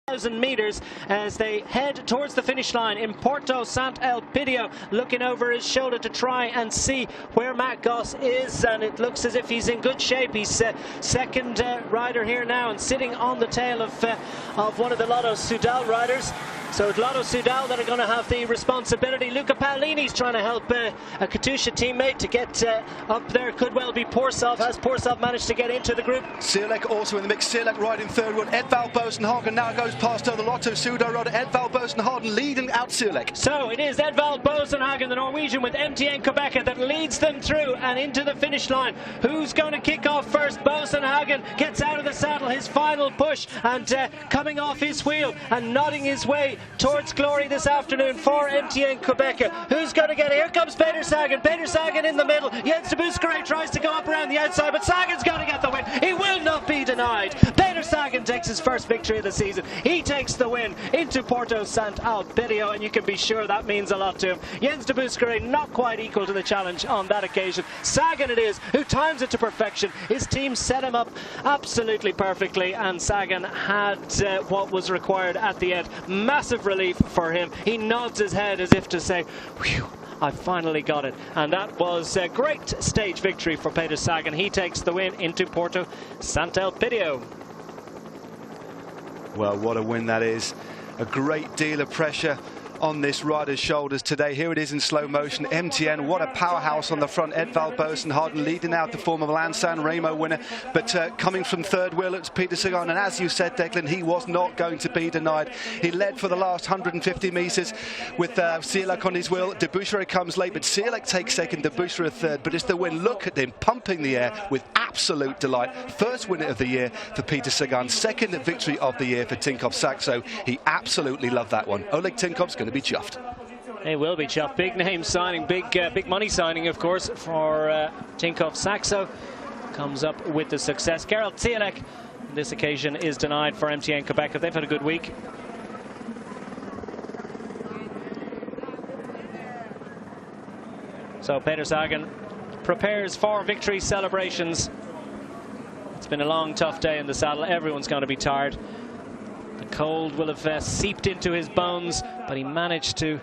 1,000 metres as they head towards the finish line in Porto Sant'Elpidio, looking over his shoulder to try and see where Matt Goss is, and it looks as if he's in good shape. He's second rider here now and sitting on the tail of one of the Lotto Soudal riders. So it's Lotto Soudal that are going to have the responsibility. Luca Paolini's trying to help a Katusha teammate to get up there. Could well be Porsov. Has Porsov managed to get into the group? Sierlek also in the mix. Sierlek riding third one. Edvald Bosenhagen now goes past the Lotto Soudal rider. Edvald Bosenhagen leading out Sierlek. So it is Edvald Bosenhagen, the Norwegian, with MTN Quebec that leads them through and into the finish line. Who's going to kick off first? Bosenhagen gets out of the saddle, his final push, and coming off his wheel and nodding his way towards glory this afternoon for MTN Quebec. Who's going to get it? Here comes Peter Sagan. Peter Sagan in the middle. Jens de Buskerud tries to go up around the outside, but Sagan's going to get the win. He will not be denied. Peter Sagan takes his first victory of the season. He takes the win into Porto Sant'Elpidio, and you can be sure that means a lot to him. Jens de Buskerud not quite equal to the challenge on that occasion. Sagan it is who times it to perfection. His team set him up absolutely perfectly, and Sagan had what was required at the end. Massive relief for him. He nods his head as if to say, "Whew, I finally got it." And that was a great stage victory for Peter Sagan. He takes the win into Porto Sant'Elpidio. Well, what a win that is. A great deal of pressure on this rider's shoulders today. Here it is in slow motion. MTN, what a powerhouse on the front. Edvald Bosenhagen leading out the former Milan San Remo winner, but coming from third wheel, it's Peter Sagan, and as you said, Declan, he was not going to be denied. He led for the last 150 metres with Sierlek on his wheel. De Buskerud comes late, but Sierlek takes second, De Buskerud third, but it's the win. Look at him pumping the air with absolute delight. First winner of the year for Peter Sagan, second victory of the year for Tinkoff Saxo. He absolutely loved that one. Oleg Tinkoff's going to be chuffed. He will be chuffed. Big name signing, big money signing, of course, for Tinkoff Saxo. Comes up with the success. Gerald Sierlek, on this occasion, is denied for MTN Quebec. They've had a good week. So Peter Sagan prepares for victory celebrations. It's been a long, tough day in the saddle. Everyone's going to be tired. The cold will have seeped into his bones, but he managed to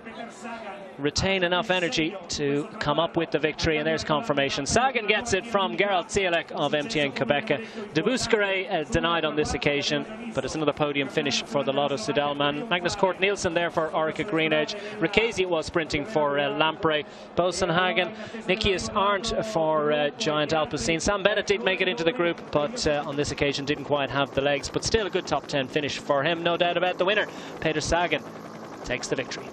retain enough energy to come up with the victory, and there's confirmation. Sagan gets it from Gerald Sierlek of MTN Quebec. De Buskerud denied on this occasion, but it's another podium finish for the Lotto Soudal man. Magnus Cort Nielsen there for Orica Green Edge. Ricchesi was sprinting for Lampre. Bosenhagen, Nikias Arndt for Giant Alpecin. Sam Bennett did make it into the group, but on this occasion didn't quite have the legs, but still a good top 10 finish for him, no doubt about the winner. Peter Sagan takes the victory.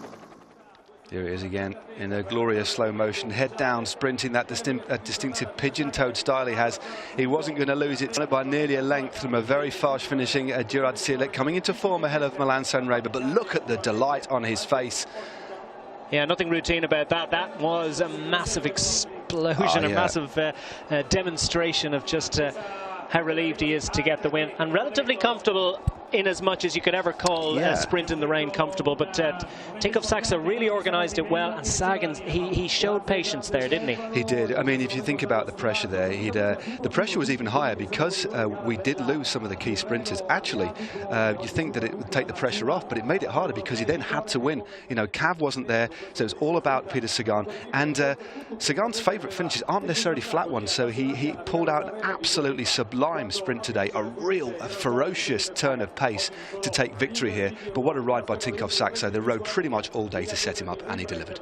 Here it is again in a glorious slow motion, head down, sprinting that distinctive pigeon-toed style he has. He wasn't going to lose it by nearly a length from a very fast finishing Gerald Sierlek, coming into form ahead of Milan San Remo, but look at the delight on his face. Yeah, nothing routine about that. That was a massive explosion, a massive demonstration of just how relieved he is to get the win, and relatively comfortable in as much as you could ever call a sprint in the rain comfortable. But Tinkoff Saxo really organised it well, and Sagan, he showed patience there, didn't he? He did. I mean, if you think about the pressure there, the pressure was even higher because we did lose some of the key sprinters. Actually, you think that it would take the pressure off, but it made it harder because he then had to win. You know, Cav wasn't there, so it was all about Peter Sagan. And Sagan's favourite finishes aren't necessarily flat ones, so he pulled out an absolutely sublime sprint today, a ferocious turn of pace to take victory here. But what a ride by Tinkoff Saxo. They rode pretty much all day to set him up, and he delivered.